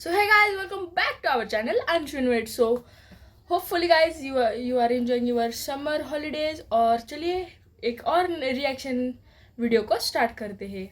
So hey guys, welcome back to our channel. I'm Shinwet. So hopefully guys you are enjoying your summer holidays और चलिए एक और reaction video को start करते हैं.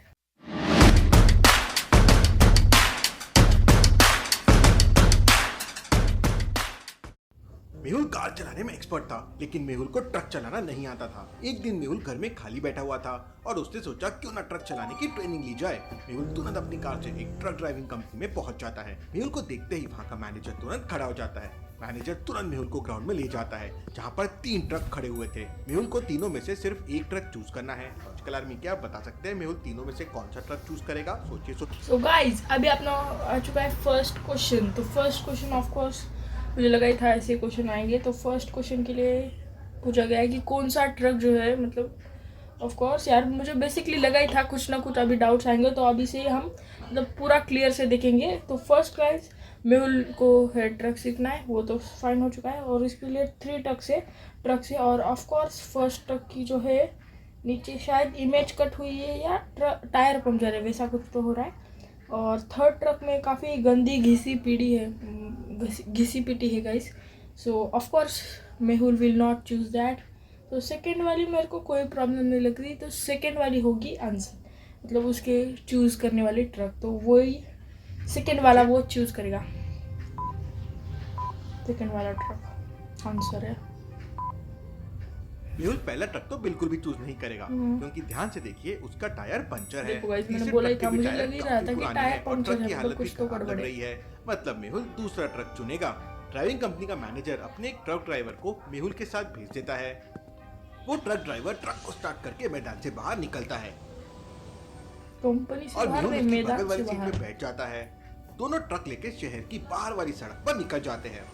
Mehul car चलाने में एक्सपर्ट था, लेकिन मेहुल को ट्रक चलाना नहीं आता था. एक दिन मेहुल घर में खाली बैठा हुआ था और उसने सोचा क्यों ना ट्रक चलाने की ट्रेनिंग ली जाए. मेहुल तुरंत अपनी कार से एक ट्रक ड्राइविंग कंपनी में पहुंच जाता है. मेहुल को देखते ही वहाँ का मैनेजर तुरंत खड़ा हो जाता है. मैनेजर तुरंत मेहुल को ग्राउंड में ले जाता है जहाँ पर 3 ट्रक खड़े हुए थे. मेहुल को तीनों में से सिर्फ एक ट्रक चूज करना है. लॉजिकल आर्मी, क्या आप बता सकते हैं मेहुल तीनों में से कौन सा ट्रक चूज करेगा? सोचिए. So guys, अभी अपना आ चुका है फर्स्ट क्वेश्चन. तो फर्स्ट क्वेश्चन ऑफ कोर्स मुझे लगा ही था ऐसे क्वेश्चन आएंगे. तो फर्स्ट क्वेश्चन के लिए पूछा गया है कि कौन सा ट्रक जो है, मतलब ऑफ कोर्स यार मुझे बेसिकली लगा ही था कुछ ना कुछ अभी डाउट्स आएंगे. तो अभी से हम मतलब पूरा क्लियर से देखेंगे. तो फर्स्ट गाइस, मेहुल को है ट्रक सीखना है, वो तो फाइन हो चुका है. और इसके लिए 3 ट्रक से और ऑफ कोर्स फर्स्ट ट्रक की जो है नीचे शायद इमेज कट हुई है या टायर पंचर है, वैसा कुछ तो हो रहा है. और थर्ड ट्रक में काफ़ी गंदी घिसी पीटी है guys. So of course Mehul will not choose that. तो सेकेंड वाली मेरे को कोई प्रॉब्लम नहीं लग रही. तो सेकेंड वाली होगी आंसर, मतलब उसके चूज़ करने वाली ट्रक. तो वही सेकेंड वाला वो चूज़ करेगा. सेकेंड वाला ट्रक आंसर है. मेहुल पहला ट्रक तो बिल्कुल भी चूज नहीं करेगा, क्योंकि ध्यान से देखिए उसका टायर पंचर है. देखो गाइस, मैंने बोला ही था, मुझे लग ही रहा था कि टायर पंचर है, हालत कुछ तो गड़बड़ लग रही है. मतलब मेहुल दूसरा ट्रक चुनेगा. ड्राइविंग कंपनी का मैनेजर अपने एक ट्रक ड्राइवर को मेहुल के साथ भेज देता है. वो ट्रक ड्राइवर ट्रक को स्टार्ट करके मैदान से बाहर निकलता है कंपनी से और बाहर मेहुल नहीं, उसकी बगल मैदान वाली से सीट बाहर. में बैठ जाता है. दोनों ट्रक लेके शहर की बाहर वाली सड़क पर निकल जाते हैं.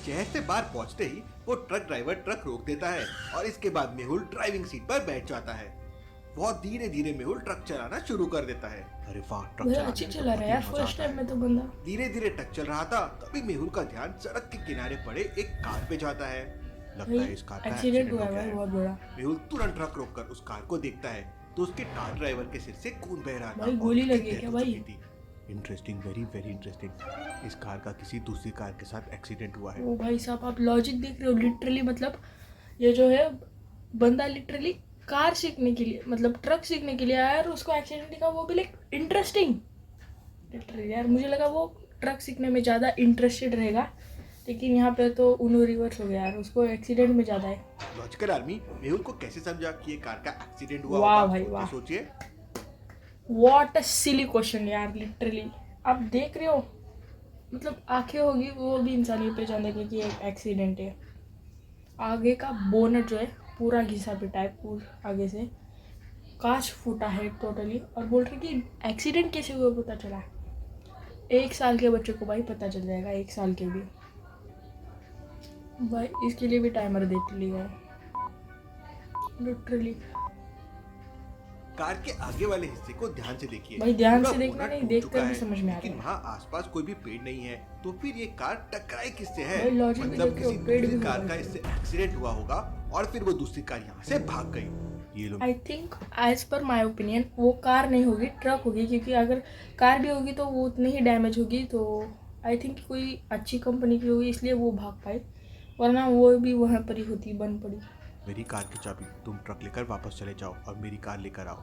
शहर से बाहर पहुंचते ही वो ट्रक ड्राइवर ट्रक रोक देता है और इसके बाद मेहुल ड्राइविंग सीट पर बैठ जाता है. बहुत धीरे धीरे मेहुल ट्रक चलाना शुरू कर देता है. अरे वाह, ट्रक अच्छी चला रहा है यार, फर्स्ट टाइम में तो बंदा. धीरे धीरे ट्रक चल रहा था, तभी मेहुल का ध्यान सड़क के किनारे पड़े एक कार पे जाता है. लगता है इस कार का एक्सीडेंट हुआ है बहुत बड़ा. मेहुल तुरंत ट्रक रोककर उस कार को देखता है तो उसके कार ड्राइवर के सिर से खून बह रहा था. भाई गोली लगी है क्या भाई? Interesting, very very interesting. इस कार का किसी दूसरी कार के साथ एक्सीडेंट हुआ है. ओ भाई साहब, आप लॉजिक देख रहे हो लिटरली. मतलब ये जो है बंदा लिटरली कार सीखने के लिए, मतलब ट्रक सीखने के लिए आया और उसको एक्सीडेंट दिखा, वो भी लाइक इंटरेस्टिंग. लिटरली यार मुझे लगा वो ट्रक सीखने में ज़्यादा इंटरेस्टेड रहेगा, लेकिन यहाँ पे तो उन्होंने रिवर्स हो गया यार, उसको एक्सीडेंट में ज़्यादा है. लॉजिकल आर्मी मेहुल को कैसे समझा कि ये कार का एक्सीडेंट हुआ वाह होगा? भाई वाह, सोचिए. व्हाट अ सिली क्वेश्चन यार. लिटरली आप देख रहे हो, मतलब आंखें होगी वो भी इंसान ये पहचान देंगे कि एक एक्सीडेंट है. आगे का बोनट जो है पूरा घिसा पिटा है, पूरा आगे से कांच फूटा है टोटली. और बोल रहे कि एक्सीडेंट कैसे हुआ पता चला. 1 साल के बच्चे को भाई पता चल जाएगा, 1 साल के भी भाई. इसके लिए भी टाइमर देख लिया है लिटरली. कार के आगे वाले हिस्से को ध्यान से देखिए. भाई ध्यान पूरा से देखना बोनट नहीं, टूट देखकर चुका भी है, समझ में आ लेकिन रहा है. वहाँ आसपास कोई भी पेड़ नहीं है. तो फिर ये कार टकराई किससे है? भाई लॉजिक भी मतलब देखो, किसी पेड़ दूसरी भी कार होगा का इसमें. इससे एक्सीडेंट हुआ होगा और फिर वो दूसरी कार यहाँ से भाग गई. ये लोग I think as per my opinion वो कार नहीं होगी, ट्रक होगी. क्योंकि अगर कार भी होगी तो वो उतनी ही डैमेज होगी. तो आई थिंक कोई अच्छी कंपनी की होगी, इसलिए वो भाग पाए, वरना वो भी वहाँ पर ही होती बंद पड़ी. मेरी कार की चाबी, तुम ट्रक लेकर वापस चले जाओ और मेरी कार लेकर आओ.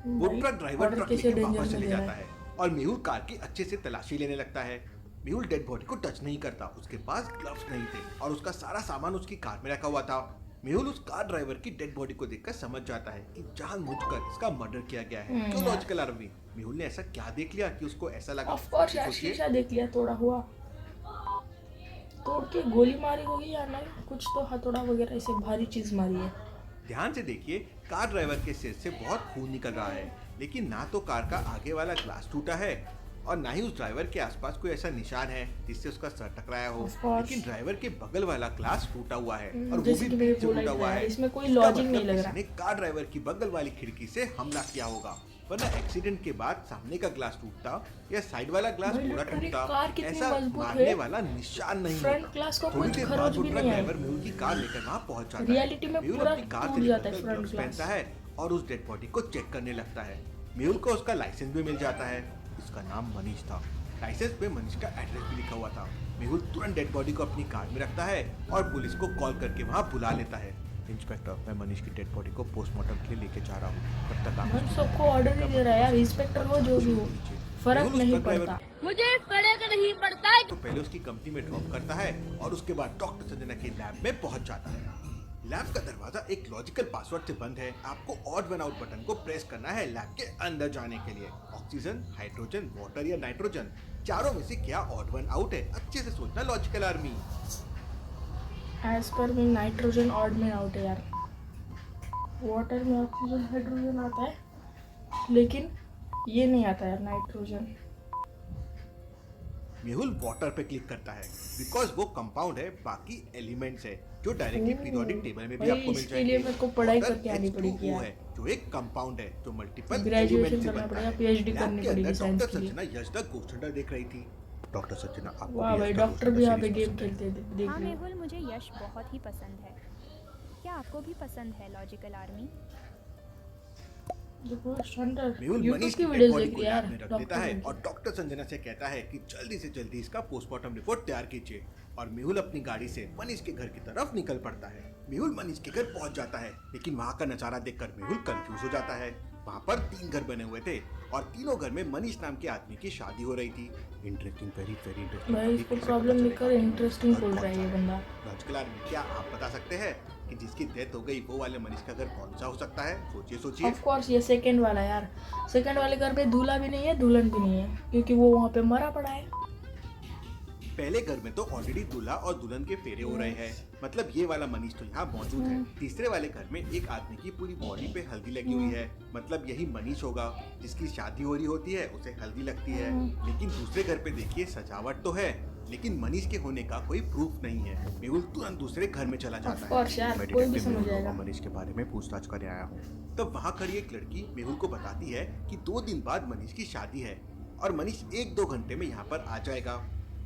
वो भाई, ट्रक ड्राइवर ऑर्डर ट्रक कैसे लेकर डेंजर वापस में चले दे रहा जाता है. है और मेहुल कार की अच्छे से तलाशी लेने लगता है. मेहुल डेड बॉडी को टच नहीं करता, उसके पास ग्लव्स नहीं थे और उसका सारा सामान उसकी कार में रखा हुआ था. मेहुल उस कार ड्राइवर की डेड बॉडी को देखकर समझ जाता है कि जानबूझकर इसका मर्डर किया गया है. क्यों लॉजिकल आर्मी? मेहुल ने ऐसा क्या देख लिया कि उसको ऐसा लगा? ऑफ कोर्स यार, शीशा देख लिया तोड़ा हुआ, तोड़ के गोली मारी होगी या नहीं, कुछ तो हथौड़ा वगैरह ऐसे भारी चीज मारी है. ध्यान से देखिए, कार ड्राइवर के सिर से बहुत खून निकल रहा है, लेकिन ना तो कार का आगे वाला ग्लास टूटा है और ना ही उस ड्राइवर के आसपास कोई ऐसा निशान है जिससे उसका सर टकराया हो. लेकिन ड्राइवर के बगल वाला ग्लास टूटा हुआ है और वो भी बीच से टूटा हुआ है. इसमें कोई लॉजिक नहीं लग रहा. किसी ने कार ड्राइवर की बगल वाली खिड़की से हमला किया होगा, वरना एक्सीडेंट के बाद सामने का ग्लास टूटता या साइड वाला ग्लास पूरा टूटता, ऐसा मारने वाला निशान नहीं होता. फ्रंट ग्लास को थोड़ी कुछ देर बाद खरोच वो भी ट्रक नहीं है. ड्राइवर मेहुल की कार लेकर वहाँ पहुँच जाता है. रियलिटी में मेहुल पूरा अपनी कार से टूट जाता है निकलकर फ्रंट ग्लव्स ग्लास. पहनता है और उस डेड बॉडी को चेक करने लगता है. मेहुल को उसका लाइसेंस भी मिल जाता है. इसका नाम मनीष था. लाइसेंस पे मनीष का एड्रेस भी लिखा हुआ था। मेहुल तुरंत डेड बॉडी को अपनी कार में रखता है और पुलिस को कॉल करके वहाँ बुला लेता है। इंस्पेक्टर, मैं मनीष की डेड बॉडी को पोस्टमार्टम के लिए लेके जा रहा हूँ, तब तक आप हम सबको ऑर्डर ही दे रहा है यार, इंस्पेक्टर हो जो भी हो, फर्क मेहुल उस नहीं ट्रक ड्राइवर पड़ता। मुझे फर्क नहीं पड़ता। तो पहले उसकी कंपनी में ड्रॉप करता है और उसके बाद डॉक्टर संजना के लैब में पहुंच जाता है। लैब का दरवाजा एक लॉजिकल पासवर्ड से बंद है। आपको ऑड वन आउट बटन को प्रेस करना है लैब के अंदर जाने के लिए। ऑक्सीजन, हाइड्रोजन, वाटर या नाइट्रोजन, चारों में से क्या ऑड वन आउट है? अच्छे से सोचना लॉजिकल आर्मी। एज पर में नाइट्रोजन ऑड में आउट है यार। वाटर में ऑक्सीजन हाइड्रोजन आता है, लेकिन ये नहीं आता यार नाइट्रोजन। मेहुल वाटर पे क्लिक करता है बिकॉज वो कंपाउंड है, बाकी एलिमेंट्स है जो डायरेक्टली पीरियोडिक टेबल में भी भाई, आपको मिल इसके लिए जाएंगे। मेरे को पढ़ाई Water करके आनी पड़ेगी H2O यार। है जो एक कंपाउंड है जो मल्टीपल ग्रेजुएशन एलिमेंट से करना बनता पड़ेगा, है। PhD लैब करनी के पड़ेगी अंदर साइंस डॉक्टर के लिए। संजना यश द गोस्ट हंटर देख रही थी। डॉक्टर संजना, आपको वाह भी भाई, यश द डॉक्टर गोस्ट भी हंटर यहाँ पे सीरीज गेम पसंद है? खेलते देख हाँ रहे मेहुल, मुझे यश बहुत ही पसंद है। क्या आपको भी पसंद है logical army? Mehul YouTube Manish की की वीडियोस बॉडी देख को रही यार लैब में रख देता है डॉक्टर और डॉक्टर संजना से कहता है कि जल्दी से जल्दी इसका पोस्टमार्टम रिपोर्ट तैयार कीजिए। और मेहुल अपनी गाड़ी से मनीष के घर की तरफ निकल पड़ता है। मेहुल मनीष के घर पहुंच जाता है, लेकिन वहाँ का नजारा देखकर मेहुल कंफ्यूज हो जाता है। वहाँ पर 3 घर बने हुए थे और तीनों घर में मनीष नाम के आदमी की शादी हो रही थी। Interesting, very very interesting. भाई, इसको प्रॉब्लम लेकर इंटरेस्टिंग बोल रहा है ये बंदा। लॉजिकल आर्मी, क्या आप बता सकते हैं कि जिसकी डेथ हो गई वो वाले मनीष का घर कौन सा हो सकता है? सोचिए सोचिए। ऑफ कोर्स ये सेकंड वाला यार। सेकंड वाले घर पे दूल्हा भी नहीं है, दुल्हन भी नहीं है, क्योंकि वो वहाँ पे मरा पड़ा है। पहले घर में तो ऑलरेडी दूल्हा और दुल्हन के फेरे हो रहे हैं, मतलब ये वाला मनीष तो यहाँ मौजूद है। तीसरे वाले घर में एक आदमी की पूरी बॉडी पे हल्दी लगी हुई है, मतलब यही मनीष होगा। जिसकी शादी हो रही होती है उसे हल्दी लगती है। लेकिन दूसरे घर पे देखिए, सजावट तो है लेकिन मनीष के होने का कोई प्रूफ नहीं है। मेहुल तुरंत दूसरे घर में चला जाता Of course यार, मैं कोई भी डिटेक्टिव समझ मेहुल जाएगा। और मनीष के बारे में पूछताछ करने आया हूँ। तब वहाँ खड़ी एक लड़की मेहुल को बताती है कि 2 दिन बाद मनीष की शादी है और मनीष 1-2 घंटे में यहाँ पर आ जाएगा।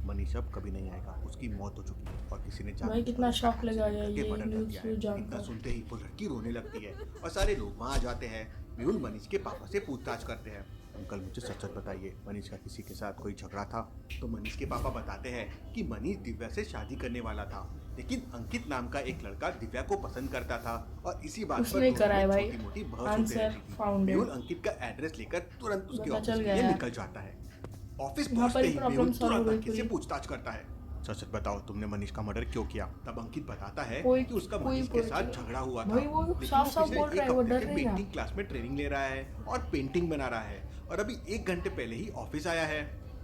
मनीष अब कभी नहीं आएगा, उसकी मौत हो चुकी है और किसी ने भाई, कितना शॉक लगा है ये मर्डर कर न्यूज़ दिया है। जानकर। इतना सुनते ही वो लड़की रोने लगती है और सारे लोग वहाँ आ जाते हैं। मेहुल मनीष के पापा से पूछताछ करते हैं, अंकल मुझे सच सच बताइए, मनीष का किसी के साथ कोई झगड़ा था? तो मनीष के पापा बताते हैं कि मनीष दिव्या से शादी करने वाला था, लेकिन अंकित नाम का एक लड़का दिव्या को पसंद करता था और इसी बात पर उसने करा है भाई। छोटी मोटी बहस होती आंसर रहती थी। फाउंड है। मेहुल अंकित का एड्रेस लेकर तुरंत उसके पता ऑफिस चल के गया लिए यार। निकल जाता है। ऑफिस यहाँ पर पहुंचते ही ही प्रॉब्लम मेहुल सॉल्व हो तुरंत गई अंकित से पूरी। पूछताछ करता है, सच सच बताओ तुमने मनीष का मर्डर क्यों किया? तब अंकित बताता है कोई- कि उसका कोई मनीष के बोल- साथ झगड़ा हुआ था। भाई, वो लेकिन साफ-साफ पिछले बोल रहा है, एक वो हफ्ते डर से नहीं रहा। पेंटिंग क्लास में ट्रेनिंग ले रहा है और पेंटिंग बना रहा है और अभी 1 घंटे पहले ही ऑफिस आया है।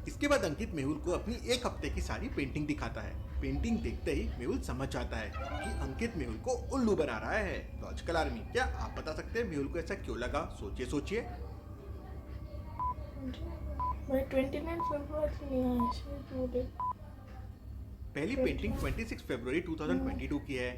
इसके बाद अंकित मेहुल को अपनी 1 हफ्ते की सारी पेंटिंग दिखाता है। पेंटिंग देखते ही मेहुल समझ जाता है कि अंकित मेहुल को उल्लू बना रहा है। लॉजिकल आर्मी, क्या आप बता सकते हैं मेहुल को ऐसा क्यों लगा? सोचिए सोचिए। भाई 29 फरवरी नहीं है, ऐसे बोले। पहली पेंटिंग 26 फरवरी 2022 की है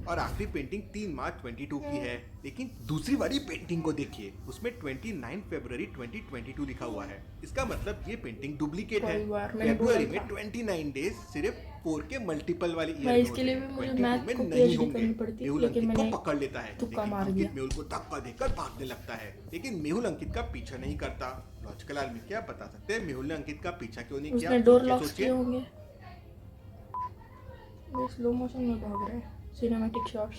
और आखिरी पेंटिंग 3 मार्च 22 की है। लेकिन दूसरी वाली पेंटिंग को देखिए, उसमें 29 फरवरी 2022 लिखा हुआ है। इसका मतलब ये पेंटिंग डुप्लीकेट है। कोई बात, मैंने फरवरी बोला में था। 29 डेज सिर्फ 4 के मल्टीपल वाली ईयर भाई, में इसके लिए होते भी हैं। मुझे 22 मैथ में को नहीं PhD होंगे। करनी पड़ती, मेहुल लेकिन अंकित को मैंने पकड़ लेता है, तुक्का लेकिन मार अंकित दिया। मेहुल को धक्का देकर भागने लगता है, लेकिन मेहुल अंकित का पीछा नहीं करता। लॉजिकल आर्मी, क्या बता सकते हैं मेहुल ने अंकित का पीछा क्यों नहीं किया? उसने डोर सोचिए, लॉक्स किए सोचिए। होंगे। वो स्लो मोशन में भाग रहा है, सिनेमैटिक शॉट्स।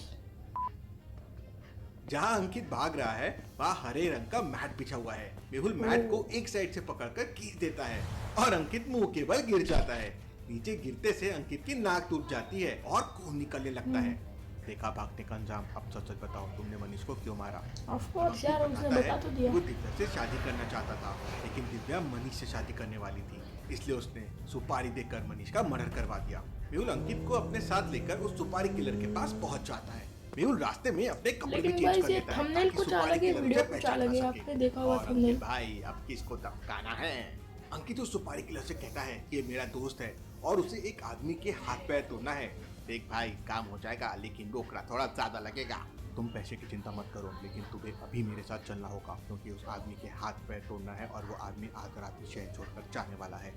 जहाँ अंकित भाग रहा है वहाँ हरे रंग का मैट बिछा हुआ है। मेहुल मैट को एक साइड से पकड़कर खींच देता है और अंकित मुंह के बल गिर जाता है। नीचे गिरते से अंकित की नाक टूट जाती है और खून निकलने लगता है। देखा भागने का अंजाम। अब सच सच बताओ तुमने मनीष को क्यों मारा? ऑफ कोर्स यार, उसने बताता बता है तो कि दिया। वो दिव्या से शादी करना चाहता था, लेकिन दिव्या मनीष से शादी करने वाली थी, इसलिए उसने सुपारी देकर मनीष का मर्डर करवा दिया। मेहुल अंकित को अपने साथ लेकर उस सुपारी किलर के पास पहुंच जाता है। मेहुल रास्ते में अपने कपड़े भी लेकिन चेंज भाई, कर ये लेता है थंबनेल ताकि कुछ सुपारी अलग है, किलर वीडियो उसे कुछ पहचान अलग है। ना सके। आपने देखा होगा और थंबनेल। अंकित भाई, अब किसको धमकाना है? अंकित उस सुपारी किलर से कहता है ये मेरा दोस्त है और उसे एक आदमी के हाथ पैर तोड़ना है। देख भाई, काम हो जाएगा, लेकिन रोकड़ा थोड़ा ज्यादा लगेगा। तुम पैसे की चिंता मत करो, लेकिन तुम्हें अभी मेरे साथ चलना होगा, क्योंकि उस आदमी के हाथ पैर तोड़ना है और वो आदमी आकर रात शहर छोड़कर जाने वाला है।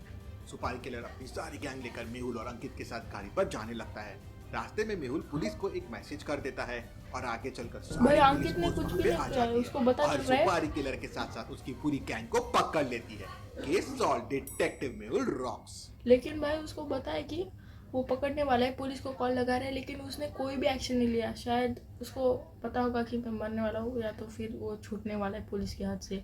सुपारी किलर अपनी सारी गैंग लेकर मेहुल और अंकित के साथ गाड़ी पर जाने लगता है। रास्ते में मेहुल पुलिस को एक मैसेज कर देता है और आगे चलकर भाई सारी अंकित ने पुलिस कुछ फोर्स भी पे नहीं आ किया है, जाती उसको है पता और चल रहा है। सुपारी किलर के साथ साथ उसकी पूरी गैंग को पकड़ लेती है। Case solve, detective Mehul rocks. लेकिन भाई उसको पता है कि वो पकड़ने वाला है, पुलिस को कॉल लगा रहा है, लेकिन उसने कोई भी एक्शन नहीं लिया। शायद उसको पता होगा कि मैं मरने वाला हूँ या तो फिर वो छूटने वाला है पुलिस के हाथ से।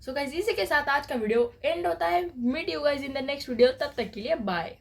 सो गाइस इसी के साथ आज का वीडियो एंड होता है। Meet you guys in the next video, तब तक के लिए बाय।